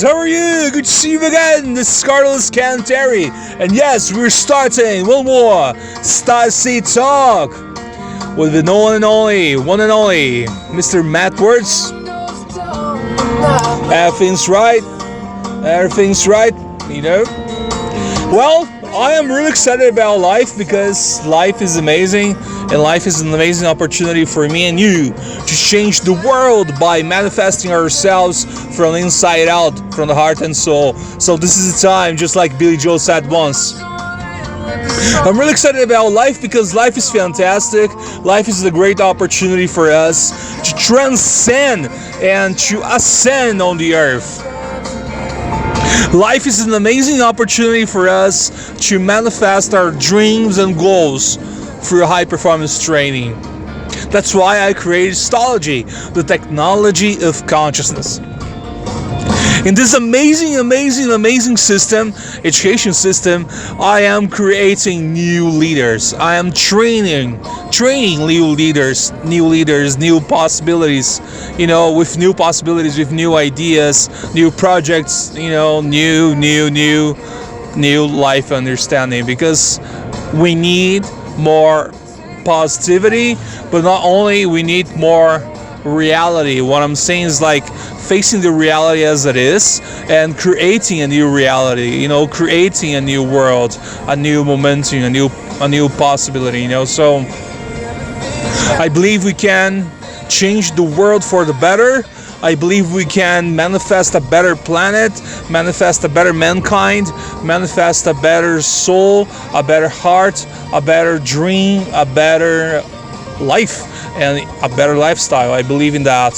guys, how are you? Good to see you again. This is Carlos Canteri. And yes, we're starting one more Starseed Talk with the one and only Mr. Matt Words. Everything's right. Everything's right, you know. Well, I am really excited about life because life is amazing, and life is an amazing opportunity for me and you to change the world by manifesting ourselves from inside out, from the heart and soul. So this is the time, just like Billy Joel said once. I'm really excited about life because life is fantastic. Life is a great opportunity for us to transcend and to ascend on the earth. Life is an amazing opportunity for us to manifest our dreams and goals through high performance training. That's why I created ystology, the technology of consciousness. In this amazing system, education system, I am creating new leaders. I am training new leaders, new possibilities, with new possibilities, with new ideas, new projects, new life understanding, because we need more positivity, but not only we need more reality. What I'm saying is like facing the reality as it is and creating a new reality, creating a new world, a new momentum, a new possibility, So I believe we can change the world for the better. I believe we can manifest a better planet, manifest a better mankind, manifest a better soul, a better heart, a better dream, a better life, and a better lifestyle. I believe in that.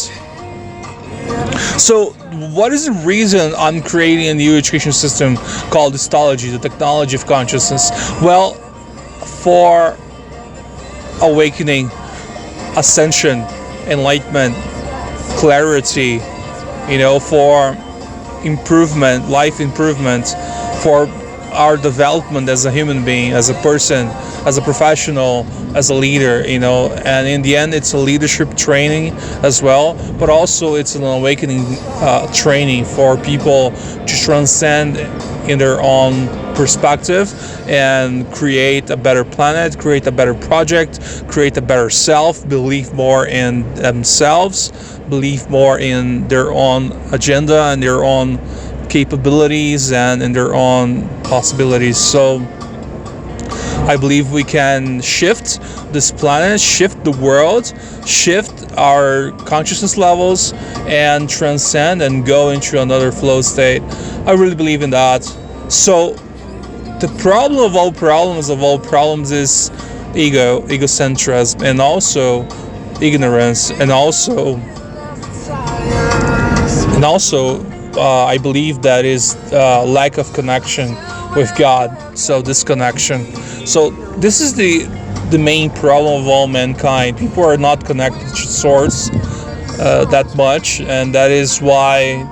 So what is the reason I'm creating a new education system called ystology, the technology of consciousness? Well, for awakening, ascension, enlightenment, clarity, for improvement, life improvement, for our development as a human being, as a person, as a professional, as a leader, and in the end it's a leadership training as well, but also it's an awakening training for people to transcend in their own perspective and create a better planet, create a better project, create a better self, believe more in themselves, believe more in their own agenda and their own capabilities and in their own possibilities. So I believe we can shift this planet, shift the world, shift our consciousness levels, and transcend and go into another flow state. I really believe in that. So the problem of all problems is egocentrism, and also ignorance, and also I believe that is lack of connection with God, so disconnection. So this is the main problem of all mankind. People are not connected to source that much, and that is why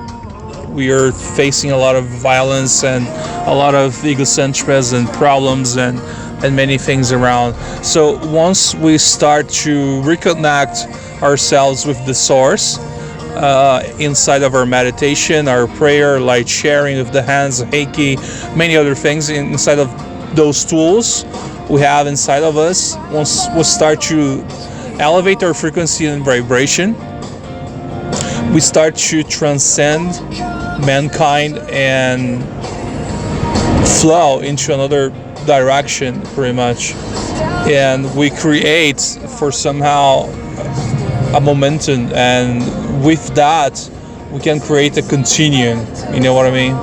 we are facing a lot of violence and a lot of egocentrism and problems and many things around. So once we start to reconnect ourselves with the source, inside of our meditation, our prayer, light sharing with the hands, reiki, many other things inside of those tools we have inside of us, once we start to elevate our frequency and vibration, we start to transcend mankind and flow into another direction, pretty much, and we create for somehow a momentum, and with that we can create a continuum, you know what I mean?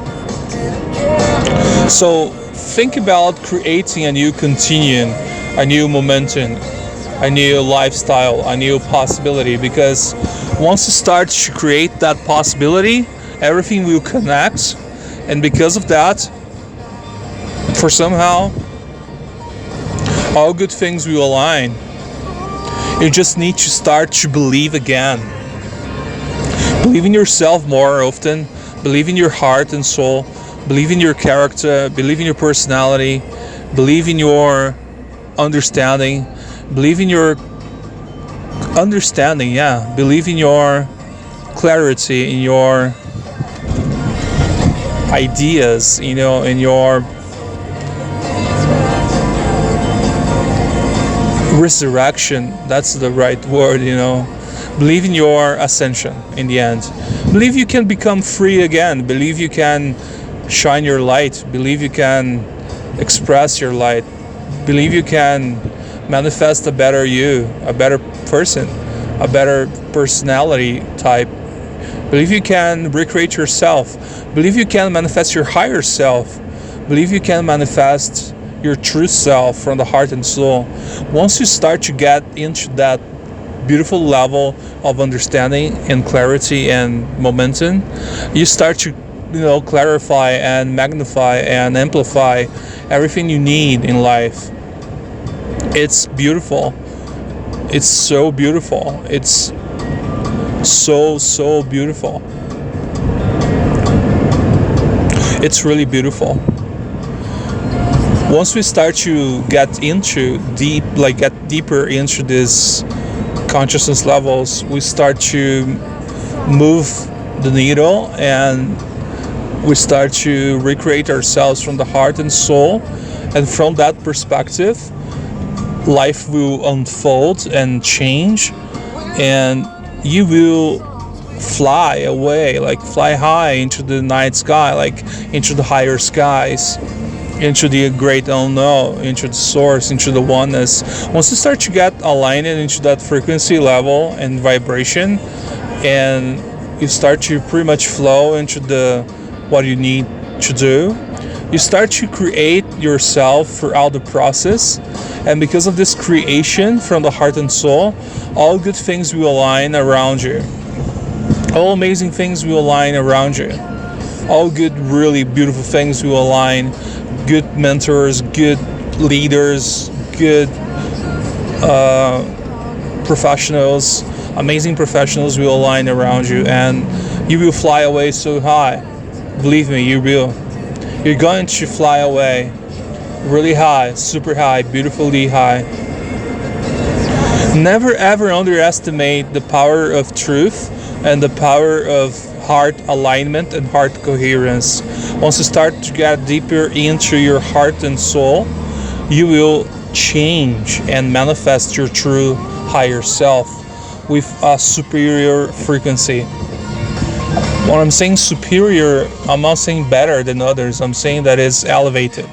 So think about creating a new continuum, a new momentum, a new lifestyle, a new possibility, because once you start to create that possibility, everything will connect, and because of that, for somehow all good things will align. You just need to start to believe again. Believe in yourself more often. Believe in your heart and soul. Believe in your character. Believe in your personality. Believe in your understanding. Believe in your understanding, yeah. Believe in your clarity, in your ideas, in your resurrection. That's the right word. Believe in your ascension in the end. Believe you can become free again. Believe you can shine your light. Believe you can express your light. Believe you can manifest a better you, a better person, a better personality type. Believe you can recreate yourself. Believe you can manifest your higher self. Believe you can manifest your true self from the heart and soul. Once you start to get into that beautiful level of understanding and clarity and momentum, you start to clarify and magnify and amplify everything you need in life. It's beautiful. It's so beautiful. It's so beautiful. It's really beautiful. Once we start to get deeper into these consciousness levels, we start to move the needle, and we start to recreate ourselves from the heart and soul. And from that perspective, life will unfold and change, and you will fly away, fly high into the night sky, into the higher skies, into the great unknown, into the source, into the oneness. Once you start to get aligned into that frequency level and vibration, and you start to pretty much flow into what you need to do, you start to create yourself throughout the process. And because of this creation from the heart and soul, all good things will align around you. All amazing things will align around you. All good, really beautiful things will align. Good mentors, good leaders, good professionals, amazing professionals will align around you, and you will fly away so high. Believe me, you will. You're going to fly away really high, super high, beautifully high. Never ever underestimate the power of truth and the power of heart alignment and heart coherence. Once you start to get deeper into your heart and soul, you will change and manifest your true higher self with a superior frequency. When I'm saying superior, I'm not saying better than others. I'm saying that it's elevated.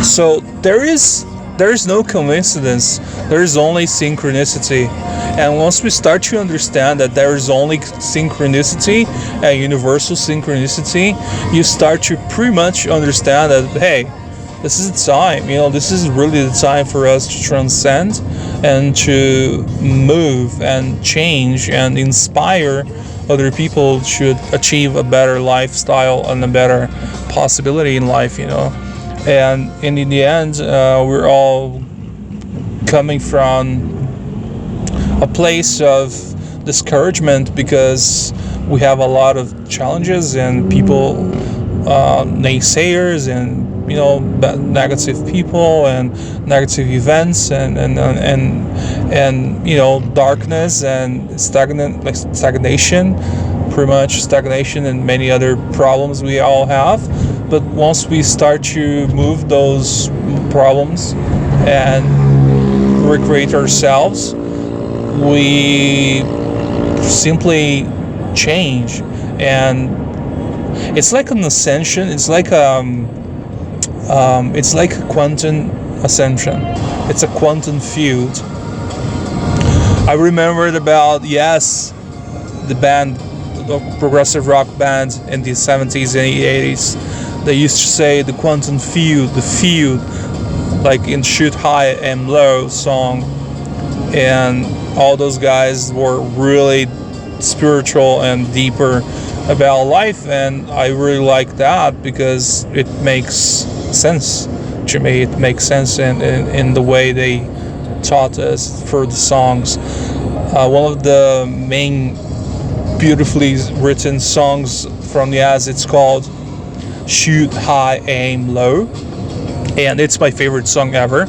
So there is no coincidence, there is only synchronicity. And once we start to understand that there is only synchronicity, a universal synchronicity, you start to pretty much understand that, hey, this is the time, this is really the time for us to transcend and to move and change and inspire other people to achieve a better lifestyle and a better possibility in life, And in the end, we're all coming from a place of discouragement because we have a lot of challenges and people, naysayers, and negative people and negative events and darkness and stagnation, pretty much stagnation, and many other problems we all have. But once we start to move those problems and recreate ourselves, we simply change, and it's like an ascension. It's like a quantum ascension. It's a quantum field. I remembered about the band, the progressive rock band in the 70s and 80s. They used to say the quantum field, like in Shoot High and Low song. And all those guys were really spiritual and deeper about life, and I really like that because it makes sense to me. It makes sense in the way they taught us for the songs. One of the main beautifully written songs from it's called Shoot High, Aim Low, and it's my favorite song ever.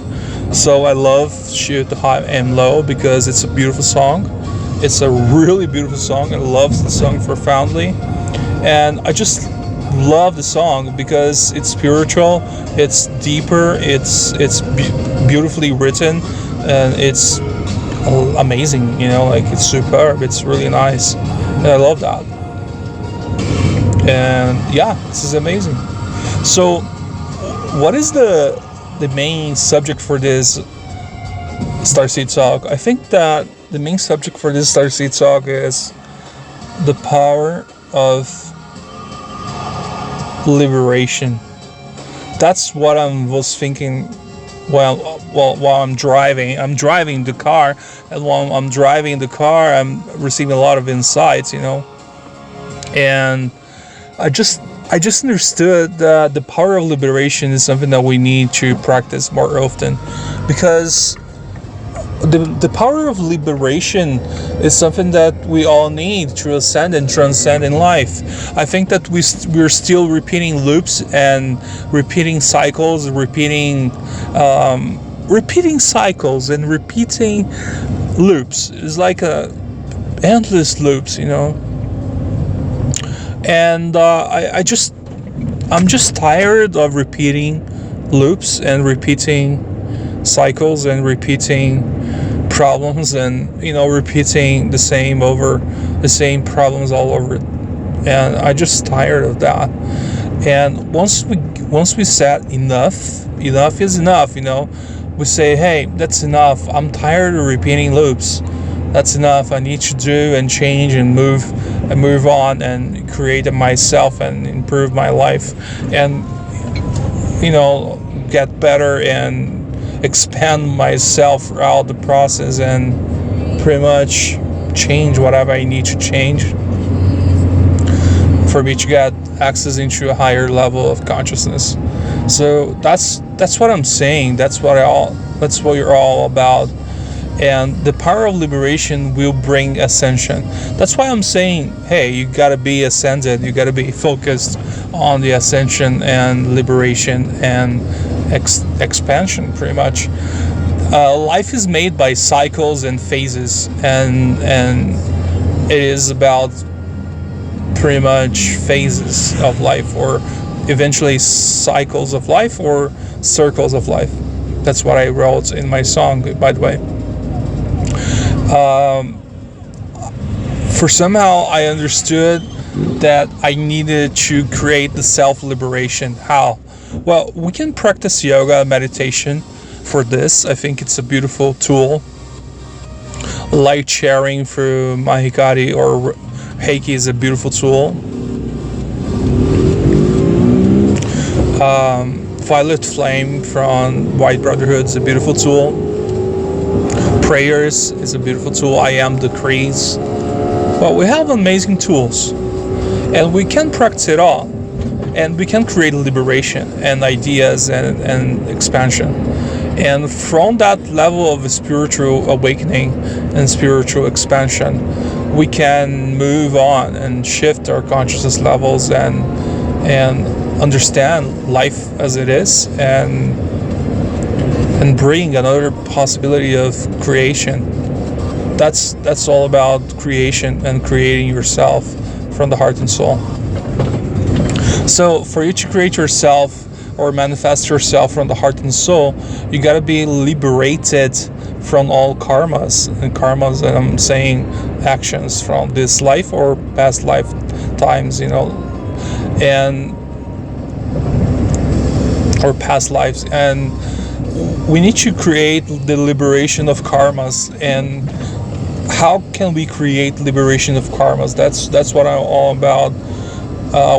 So I love Shoot the High and Low because it's a beautiful song. It's a really beautiful song. I love the song profoundly, and I just love the song because it's spiritual, it's deeper, it's beautifully written, and it's amazing. You know, like it's superb. It's really nice, and I love that. And yeah, this is amazing. So, what is the main subject for this Starseed Talk? I think that the main subject for this Starseed Talk is the power of liberation. That's what I was thinking. While I'm driving the car, and while I'm driving the car, I'm receiving a lot of insights, you know, and I just understood that the power of liberation is something that we need to practice more often, because the power of liberation is something that we all need to ascend and transcend in life. I think that we're still repeating loops and repeating cycles, repeating cycles and repeating loops. It's like endless loops, you know. And I'm just tired of repeating loops and repeating cycles and repeating problems, and you know, repeating the same problems all over. And I just tired of that. And once we said enough is enough, you know, we say, hey, that's enough. I'm tired of repeating loops. That's enough. I need to do and change and move on and create myself and improve my life, and you know, get better and expand myself throughout the process, and pretty much change whatever I need to change for me to get access into a higher level of consciousness. So that's what I'm saying. That's what you're all about. And the power of liberation will bring ascension. That's why I'm saying, hey, you gotta be ascended. You gotta be focused on the ascension and liberation and expansion, pretty much. Life is made by cycles and phases, and it is about pretty much phases of life, or eventually cycles of life, or circles of life. That's what I wrote in my song, by the way. For somehow I understood that I needed to create the self-liberation. How? Well, we can practice yoga, meditation for this. I think it's a beautiful tool. Light sharing through Mahikari or Reiki is a beautiful tool. Violet Flame from White Brotherhood is a beautiful tool. Prayers is a beautiful tool. I Am Decrees. Well, we have amazing tools, and we can practice it all, and we can create liberation and ideas and expansion. And from that level of spiritual awakening and spiritual expansion, we can move on and shift our consciousness levels and understand life as it is, and bring another possibility of creation. That's all about creation and creating yourself from the heart and soul. So for you to create yourself or manifest yourself from the heart and soul, you got to be liberated from all karmas. And karmas, and I'm saying actions from this life or past lifetimes, you know, and or past lives. And we need to create the liberation of karmas. And how can we create liberation of karmas? That's what I'm all about.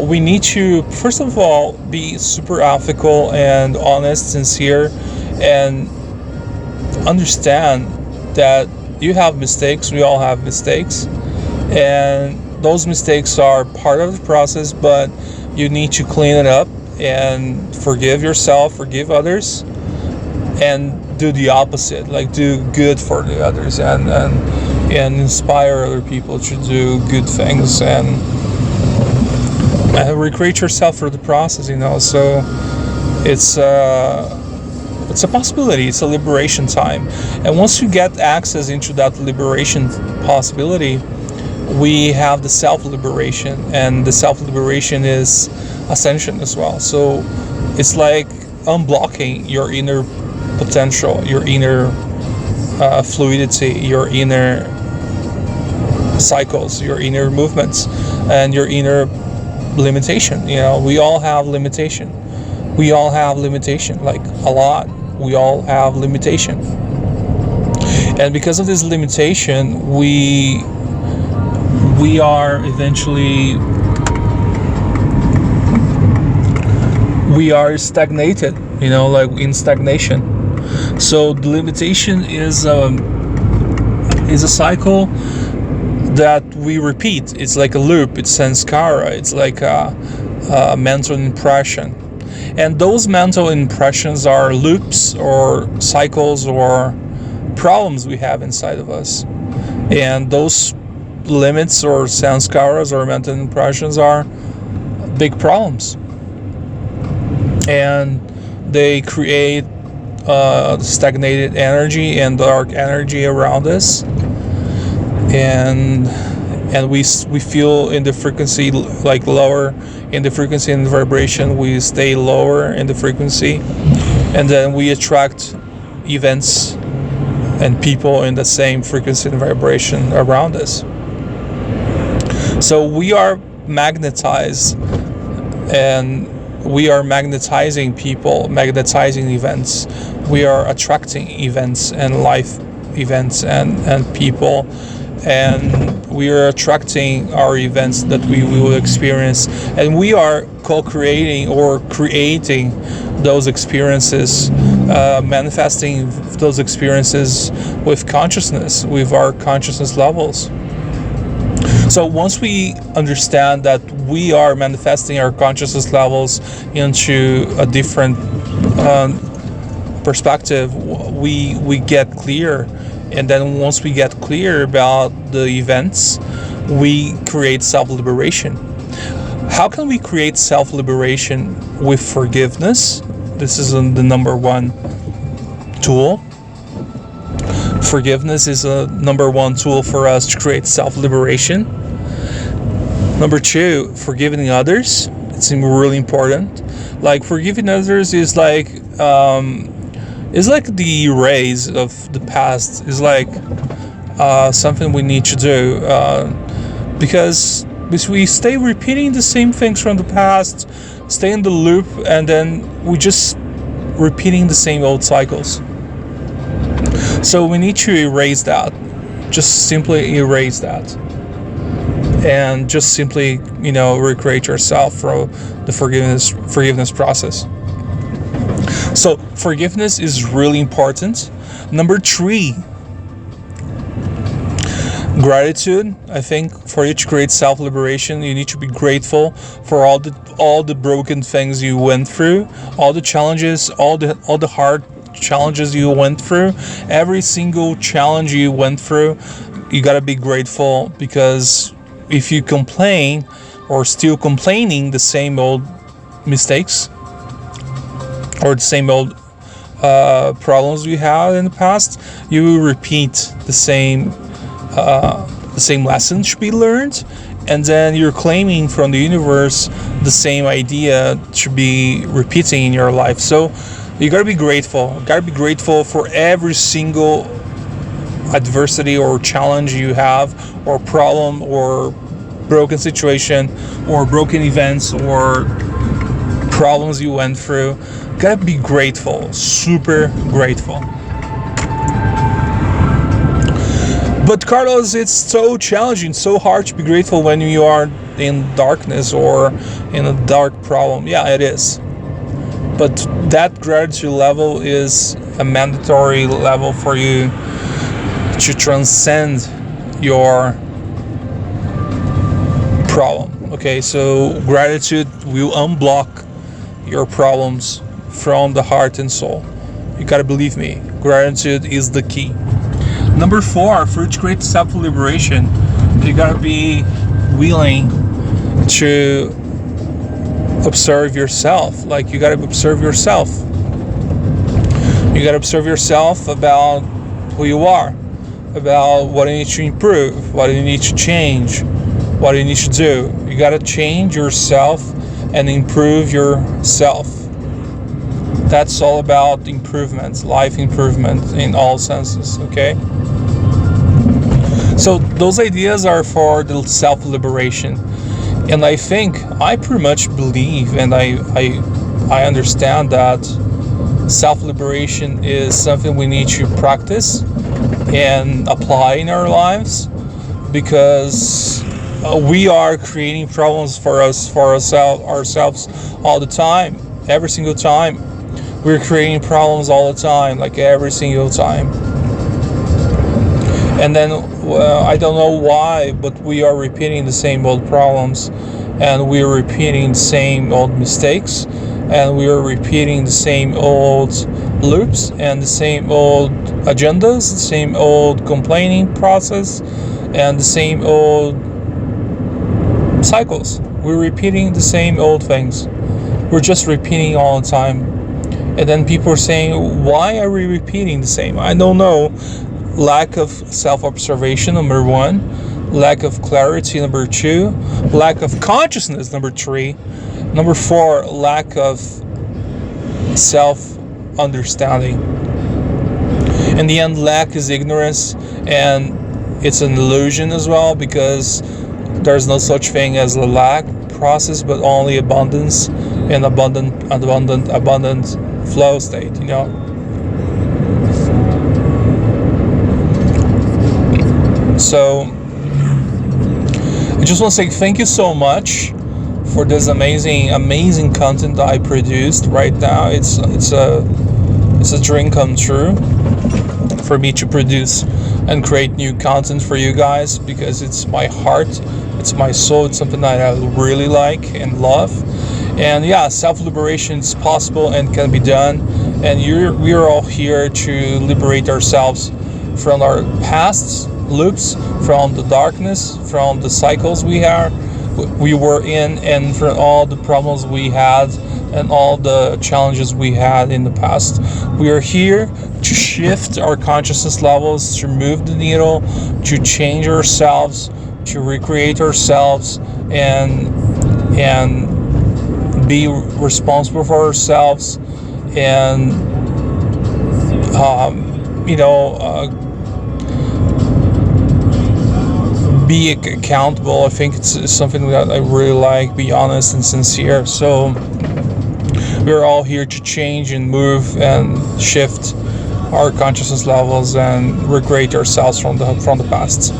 We need to, first of all, be super ethical and honest, sincere, and understand that you have mistakes. We all have mistakes, and those mistakes are part of the process, but you need to clean it up and forgive yourself, forgive others, and do the opposite, like do good for the others, and inspire other people to do good things, and recreate yourself through the process, you know. So it's It's a possibility. It's a liberation time. And once you get access into that liberation possibility, we have the self-liberation, and the self-liberation is ascension as well. So it's like unblocking your inner potential, your inner fluidity, your inner cycles, your inner movements, and your inner limitation. We all have limitation. We all have limitation, like a lot. We all have limitation. And because of this limitation, we are eventually stagnated, like in stagnation. So the limitation is a cycle that we repeat. It's like a loop. It's sanskara. It's like a mental impression. And those mental impressions are loops or cycles or problems we have inside of us. And those limits or sanskaras or mental impressions are big problems. And they create stagnated energy and dark energy around us. And we feel in the frequency, like lower in the frequency and the vibration. We stay lower in the frequency, and then we attract events and people in the same frequency and vibration around us. So we are magnetized, and we are magnetizing people, magnetizing events. We are attracting events and life events and people, and we are attracting our events that we will experience, and we are co-creating or creating those experiences, manifesting those experiences with consciousness, with our consciousness levels. So once we understand that we are manifesting our consciousness levels into a different perspective, we get clear. And then once we get clear about the events, we create self-liberation. How can we create self-liberation? With forgiveness. This is the number one tool. Forgiveness is a number one tool for us to create self-liberation. Number two, forgiving others. It's really important. Like forgiving others is like the erase of the past. Is like something we need to do because we stay repeating the same things from the past, stay in the loop, and then we just repeating the same old cycles. So we need to erase that. Just simply erase that. And just simply, recreate yourself through the forgiveness process. So forgiveness is really important. Number three, gratitude. I think for you to create self-liberation, you need to be grateful for all the broken things you went through, all the challenges, all the hard challenges you went through. Every single challenge you went through, you gotta be grateful, because if you complain or still complaining the same old mistakes or the same old problems you had in the past, you will repeat the same lessons to be learned, and then you're claiming from the universe the same idea to be repeating in your life. So you gotta be grateful. You gotta be grateful for every single adversity or challenge you have, or problem, or broken situation, or broken events, or problems you went through. You gotta be grateful, super grateful. But Carlos, it's so challenging, so hard to be grateful when you are in darkness or in a dark problem. Yeah, it is. But that gratitude level is a mandatory level for you to transcend your problem. Okay, so gratitude will unblock your problems from the heart and soul. You gotta believe me, gratitude is the key. Number four, for you to create self-liberation, you gotta be willing to observe yourself. Like, you gotta observe yourself. You got to observe yourself about who you are, about what you need to improve, what you need to change, what you need to do. You got to change yourself and improve yourself. That's all about improvement, life improvement in all senses, okay? So those ideas are for the self-liberation. And I pretty much believe, and I understand that self-liberation is something we need to practice and apply in our lives, because we are creating problems for ourselves all the time, every single time. We're creating problems all the time, like every single time. And then I don't know why, but we are repeating the same old problems, and we are repeating the same old mistakes, and we are repeating the same old loops and the same old agendas, the same old complaining process, and the same old cycles. We're repeating the same old things. We're just repeating all the time. And then people are saying, why are we repeating the same? I don't know. Lack of self-observation, number 1. Lack of clarity, number 2. Lack of consciousness, number 3. Number 4, lack of self-understanding. In the end, lack is ignorance, and it's an illusion as well, because there's no such thing as a lack process, but only abundance and abundant flow state, you know. So I just want to say thank you so much for this amazing content that I produced right now. It's a dream come true for me to produce and create new content for you guys, because it's my heart, it's my soul, it's something that I really like and love. And yeah, self-liberation is possible and can be done, and we are all here to liberate ourselves from our past loops, from the darkness, from the cycles we were in, and from all the problems we had and all the challenges we had in the past. We are here to shift our consciousness levels, to move the needle, to change ourselves, to recreate ourselves, and be responsible for ourselves, and be accountable. I think it's something that I really like, be honest and sincere. So we're all here to change and move and shift our consciousness levels and recreate ourselves from the past.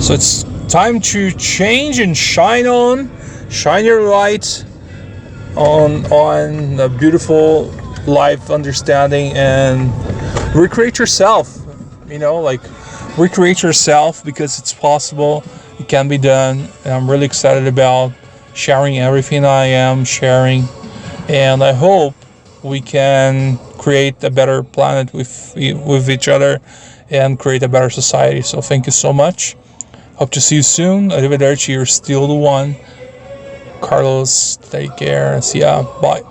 So it's time to change and shine your light on a beautiful life understanding, and recreate yourself, recreate yourself, because it's possible, it can be done. And I'm really excited about sharing everything I am sharing, and I hope we can create a better planet with each other and create a better society. So thank you so much. Hope to see you soon. Arrivederci, you're still the one. Carlos, take care. See ya. Bye.